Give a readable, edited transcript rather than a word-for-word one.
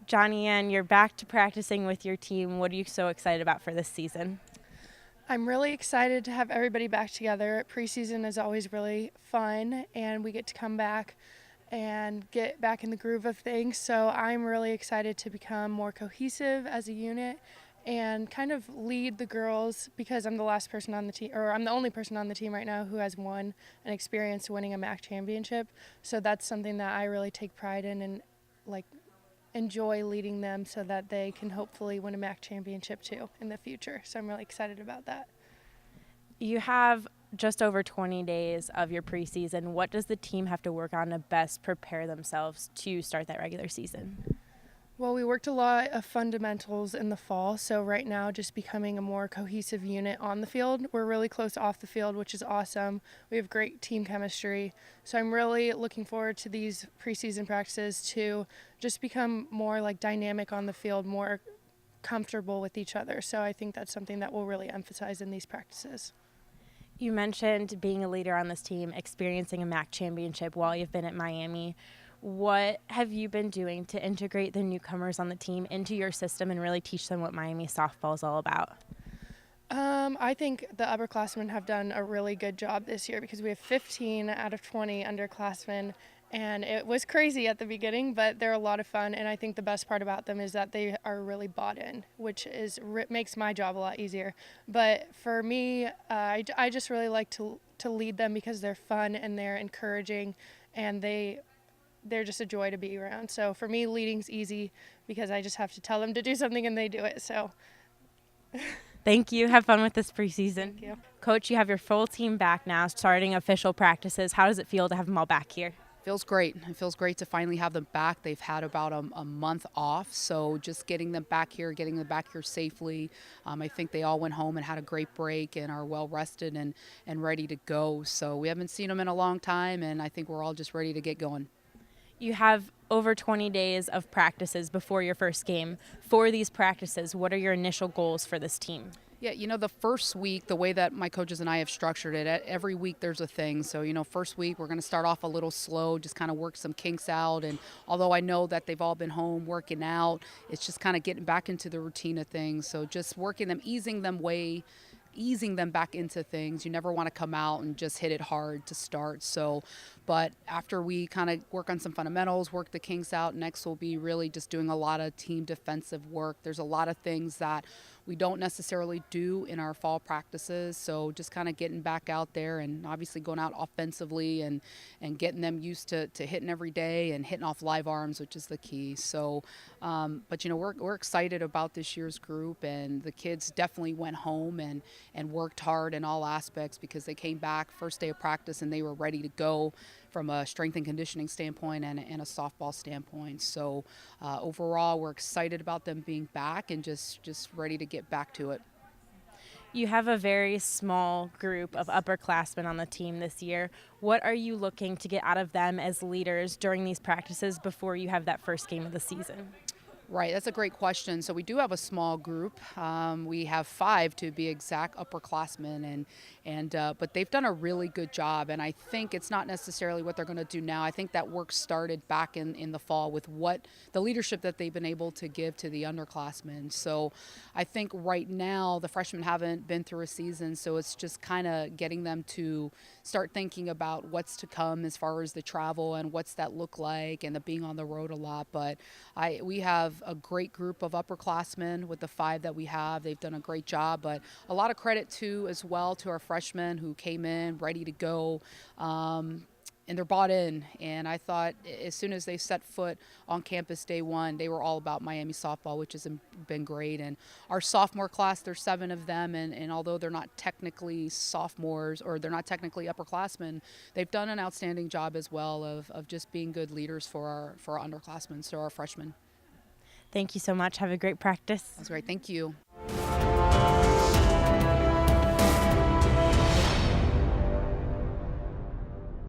Johnny Ann, you're back to practicing with your team. What are you so excited about for this season? I'm really excited to have everybody back together. Preseason is always really fun, and we get to come back and get back in the groove of things. So I'm really excited to become more cohesive as a unit and kind of lead the girls because I'm the last person on the team, or I'm the only person on the team right now who has won and experienced winning a MAC championship. So that's something that I really take pride in and like enjoy leading them so that they can hopefully win a MAC championship too in the future. So I'm really excited about that. You have just over 20 days of your preseason. What does the team have to work on to best prepare themselves to start that regular season? Well, we worked a lot of fundamentals in the fall, so right now just becoming a more cohesive unit on the field. We're really close off the field, which is awesome. We have great team chemistry, so I'm really looking forward to these preseason practices to just become more like dynamic on the field, more comfortable with each other. So I think that's something that we'll really emphasize in these practices. You mentioned being a leader on this team, experiencing a MAC championship while you've been at Miami. What have you been doing to integrate the newcomers on the team into your system and really teach them what Miami softball is all about? I think the upperclassmen have done a really good job this year because we have 15 out of 20 underclassmen, and it was crazy at the beginning, but they're a lot of fun. And I think the best part about them is that they are really bought in, which is makes my job a lot easier. But for me, I just really like to lead them because they're fun and they're encouraging, and they're just a joy to be around. So for me, leading's easy because I just have to tell them to do something and they do it. So. Thank you. Have fun with this preseason. Thank you. Coach, you have your full team back now, starting official practices. How does it feel to have them all back here? Feels great. It feels great to finally have them back. They've had about a month off, so just getting them back here, getting them back here safely. I think they all went home and had a great break and are well rested and ready to go. So we haven't seen them in a long time, and I think we're all just ready to get going. You have over 20 days of practices before your first game. For these practices, what are your initial goals for this team? Yeah, the first week, the way that my coaches and I have structured it, every week there's a thing. So, first week we're going to start off a little slow, just kind of work some kinks out. And although I know that they've all been home working out, it's just kind of getting back into the routine of things. So just working them, easing them back into things. You never want to come out and just hit it hard to start. So, but after we kind of work on some fundamentals, work the kinks out, next will be really just doing a lot of team defensive work. There's a lot of things that we don't necessarily do in our fall practices. So just kind of getting back out there and obviously going out offensively and getting them used to hitting every day and hitting off live arms, which is the key. So, but we're excited about this year's group, and the kids definitely went home and worked hard in all aspects because they came back first day of practice and they were ready to go from a strength and conditioning standpoint and a softball standpoint. So overall, we're excited about them being back and just ready to get back to it. You have a very small group of upperclassmen on the team this year. What are you looking to get out of them as leaders during these practices before you have that first game of the season? Right, that's a great question. So we do have a small group. We have 5 to be exact upperclassmen, but they've done a really good job. And I think it's not necessarily what they're going to do now. I think that work started back in the fall with what the leadership that they've been able to give to the underclassmen. So I think right now the freshmen haven't been through a season, so it's just kind of getting them to start thinking about what's to come as far as the travel and what's that look like and the being on the road a lot. But we have a great group of upperclassmen with the 5 that we have. They've done a great job, but a lot of credit too as well to our freshmen who came in ready to go. And they're bought in, and I thought as soon as they set foot on campus day one, they were all about Miami softball, which has been great. And our sophomore class, there's 7 of them, and although they're not technically sophomores or they're not technically upperclassmen, they've done an outstanding job as well of just being good leaders for our underclassmen, so our freshmen. Thank you so much. Have a great practice. That's great. Thank you.